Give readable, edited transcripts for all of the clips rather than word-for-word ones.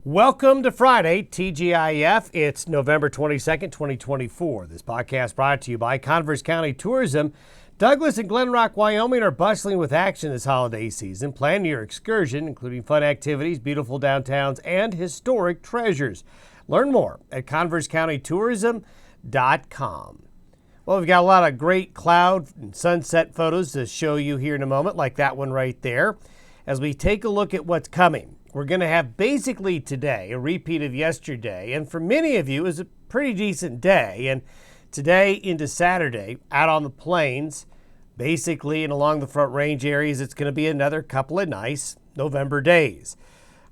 Welcome to Friday, TGIF. It's November 22nd, 2024. This podcast brought to you by Converse County Tourism. Douglas and Glen Rock, Wyoming are bustling with action this holiday season. Plan your excursion, including fun activities, beautiful downtowns, and historic treasures. Learn more at conversecountytourism.com. Well, we've got a lot of great cloud and sunset photos to show you here in a moment, like that one right there. As we take a look at what's coming, we're going to have basically today a repeat of yesterday, and for many of you, it was a pretty decent day. And today into Saturday, out on the plains, basically and along the Front Range areas, it's going to be another couple of nice November days.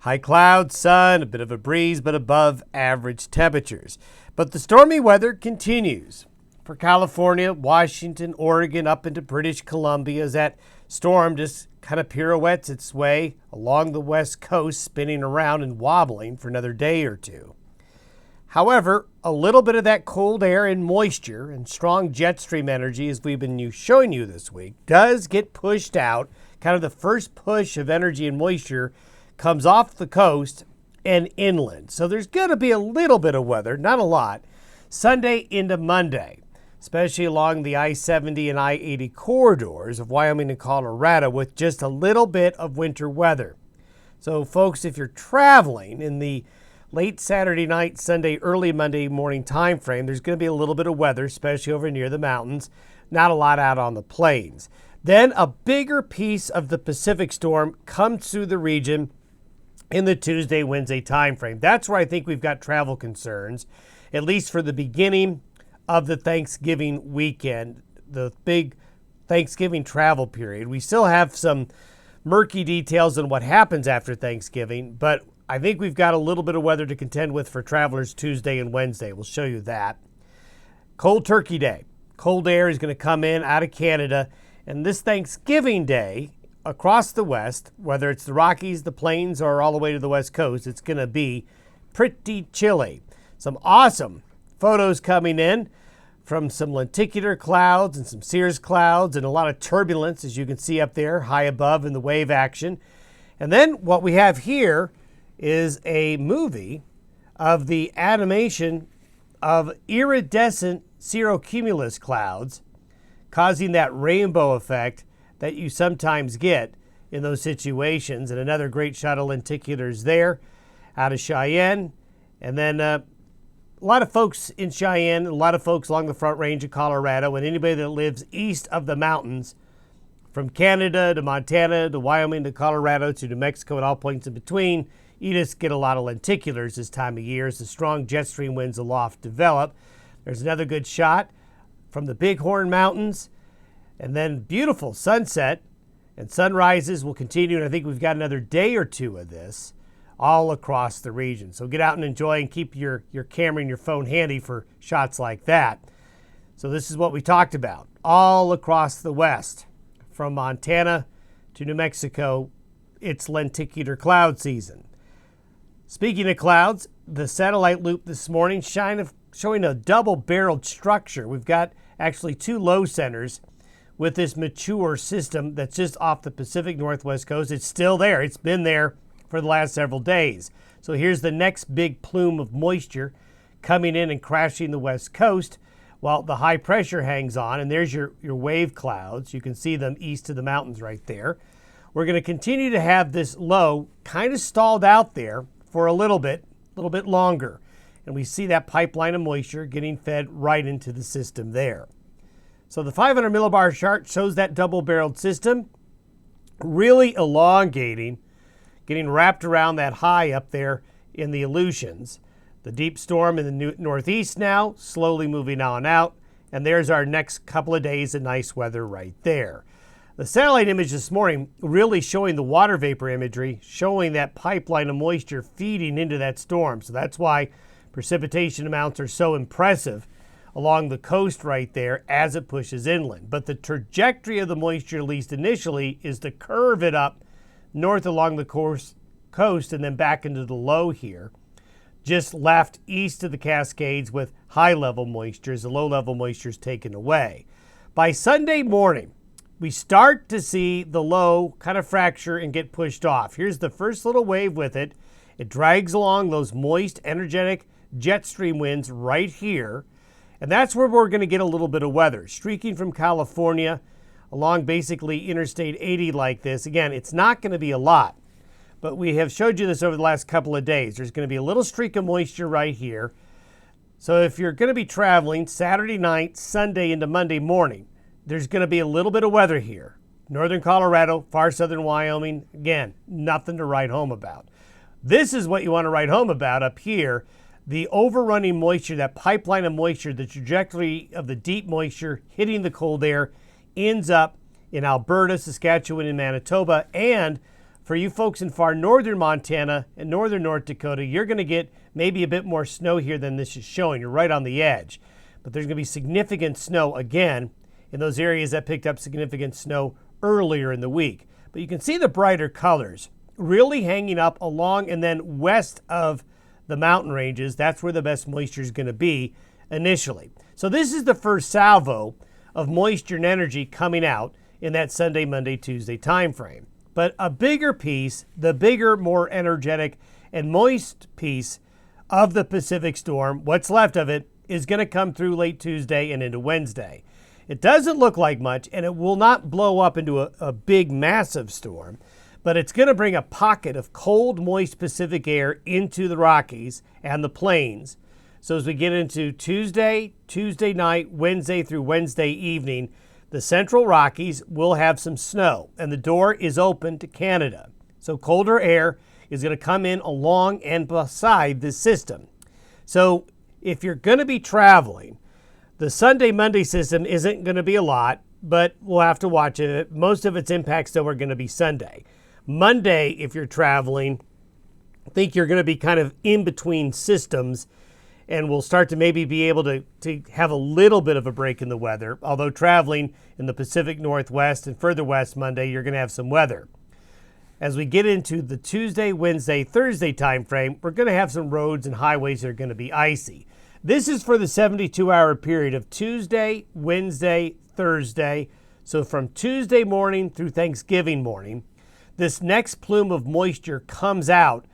High clouds, sun, a bit of a breeze, but above average temperatures. But the stormy weather continues for California, Washington, Oregon, up into British Columbia as that storm just kind of pirouettes its way along the west coast, spinning around and wobbling for another day or two. However, a little bit of that cold air and moisture and strong jet stream energy, as we've been showing you this week, does get pushed out. Kind of the first push of energy and moisture comes off the coast and inland. So there's going to be a little bit of weather, not a lot, Sunday into Monday, especially along the I-70 and I-80 corridors of Wyoming and Colorado, with just a little bit of winter weather. So folks, if you're traveling in the late Saturday night, Sunday, early Monday morning time frame, there's going to be a little bit of weather, especially over near the mountains, not a lot out on the plains. Then a bigger piece of the Pacific storm comes through the region in the Tuesday, Wednesday time frame. That's where I think we've got travel concerns, at least for the beginning of the Thanksgiving weekend, the big Thanksgiving travel period. We still have some murky details on what happens after Thanksgiving, but I think we've got a little bit of weather to contend with for travelers Tuesday and Wednesday. We'll show you that. Cold Turkey Day. Cold air is going to come in out of Canada, and this Thanksgiving Day across the west, whether it's the Rockies, the Plains, or all the way to the west coast, it's going to be pretty chilly. Some awesome photos coming in from some lenticular clouds and some cirrus clouds and a lot of turbulence, as you can see up there high above in the wave action. And then what we have here is a movie of the animation of iridescent cirrocumulus clouds causing that rainbow effect that you sometimes get in those situations. And another great shot of lenticulars there out of Cheyenne. And then a lot of folks in Cheyenne, a lot of folks along the Front Range of Colorado, and anybody that lives east of the mountains, from Canada to Montana to Wyoming to Colorado to New Mexico and all points in between, you just get a lot of lenticulars this time of year as the strong jet stream winds aloft develop. There's another good shot from the Bighorn Mountains, and then beautiful sunset and sunrises will continue, and I think we've got another day or two of this all across the region. So get out and enjoy and keep your camera and your phone handy for shots like that. So this is what we talked about. All across the west, from Montana to New Mexico, it's lenticular cloud season. Speaking of clouds, the satellite loop this morning showing a double-barreled structure. We've got actually two low centers with this mature system that's just off the Pacific Northwest coast. It's still there. It's been there for the last several days. So here's the next big plume of moisture coming in and crashing the west coast while the high pressure hangs on. And there's your wave clouds. You can see them east of the mountains right there. We're going to continue to have this low kind of stalled out there for a little bit longer. And we see that pipeline of moisture getting fed right into the system there. So the 500 millibar chart shows that double-barreled system really elongating, getting wrapped around that high up there in the Aleutians. The deep storm in the northeast now, slowly moving on out. And there's our next couple of days of nice weather right there. The satellite image this morning really showing the water vapor imagery, showing that pipeline of moisture feeding into that storm. So that's why precipitation amounts are so impressive along the coast right there as it pushes inland. But the trajectory of the moisture, at least initially, is to curve it up north along the coast and then back into the low here, just left east of the Cascades with high-level moisture as the low-level moisture is taken away. By Sunday morning, we start to see the low kind of fracture and get pushed off. Here's the first little wave with it, It drags along those moist, energetic jet stream winds right here. And that's where we're going to get a little bit of weather. Streaking from California along basically Interstate 80 like this. Again, it's not going to be a lot, but we have showed you this over the last couple of days. There's going to be a little streak of moisture right here. So if you're going to be traveling Saturday night, Sunday into Monday morning, there's going to be a little bit of weather here. Northern Colorado, far southern Wyoming, again, nothing to write home about. This is what you want to write home about up here. The overrunning moisture, that pipeline of moisture, the trajectory of the deep moisture hitting the cold air ends up in Alberta, Saskatchewan, and Manitoba. And for you folks in far northern Montana and northern North Dakota, you're going to get maybe a bit more snow here than this is showing. You're right on the edge. But there's going to be significant snow again in those areas that picked up significant snow earlier in the week. But you can see the brighter colors really hanging up along and then west of the mountain ranges. That's where the best moisture is going to be initially. So this is the first salvo of moisture and energy coming out in that Sunday, Monday, Tuesday time frame. But a bigger piece, the bigger, more energetic and moist piece of the Pacific storm, what's left of it, is going to come through late Tuesday and into Wednesday. It doesn't look like much, and it will not blow up into a big, massive storm, but it's going to bring a pocket of cold, moist Pacific air into the Rockies and the plains. So as we get into Tuesday night, Wednesday through Wednesday evening, the central Rockies will have some snow, and the door is open to Canada. So colder air is going to come in along and beside this system. So if you're going to be traveling, the Sunday, Monday system isn't going to be a lot, but we'll have to watch it. Most of its impacts, though, are going to be Sunday. Monday, if you're traveling, I think you're going to be kind of in between systems, and we'll start to maybe be able to have a little bit of a break in the weather. Although traveling in the Pacific Northwest and further west Monday, you're going to have some weather. As we get into the Tuesday, Wednesday, Thursday time frame, we're going to have some roads and highways that are going to be icy. This is for the 72-hour period of Tuesday, Wednesday, Thursday. So from Tuesday morning through Thanksgiving morning, this next plume of moisture comes out,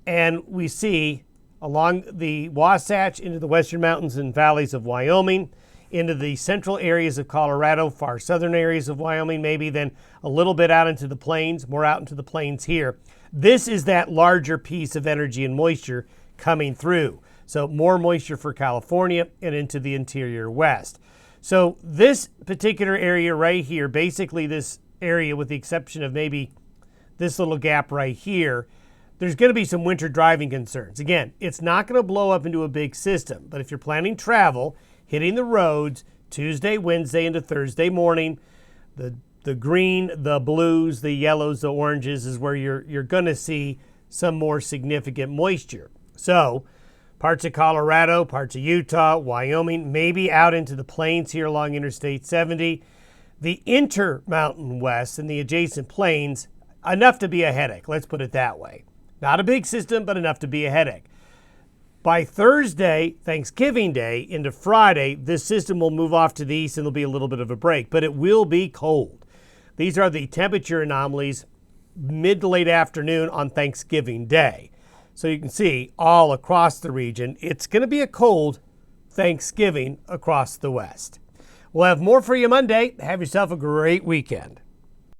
and we see along the Wasatch into the western mountains and valleys of Wyoming, into the central areas of Colorado, far southern areas of Wyoming, maybe then a little bit out into the plains, more out into the plains here. This is that larger piece of energy and moisture coming through. So more moisture for California and into the interior west. So this particular area right here, basically this area with the exception of maybe this little gap right here, there's going to be some winter driving concerns. Again, it's not going to blow up into a big system, but if you're planning travel, hitting the roads Tuesday, Wednesday into Thursday morning, the green, the blues, the yellows, the oranges is where you're going to see some more significant moisture. So parts of Colorado, parts of Utah, Wyoming, maybe out into the plains here along Interstate 70, the Intermountain West and the adjacent plains, enough to be a headache. Let's put it that way. Not a big system, but enough to be a headache. By Thursday, Thanksgiving Day, into Friday, this system will move off to the east and there'll be a little bit of a break, but it will be cold. These are the temperature anomalies mid to late afternoon on Thanksgiving Day. So you can see all across the region, it's going to be a cold Thanksgiving across the west. We'll have more for you Monday. Have yourself a great weekend.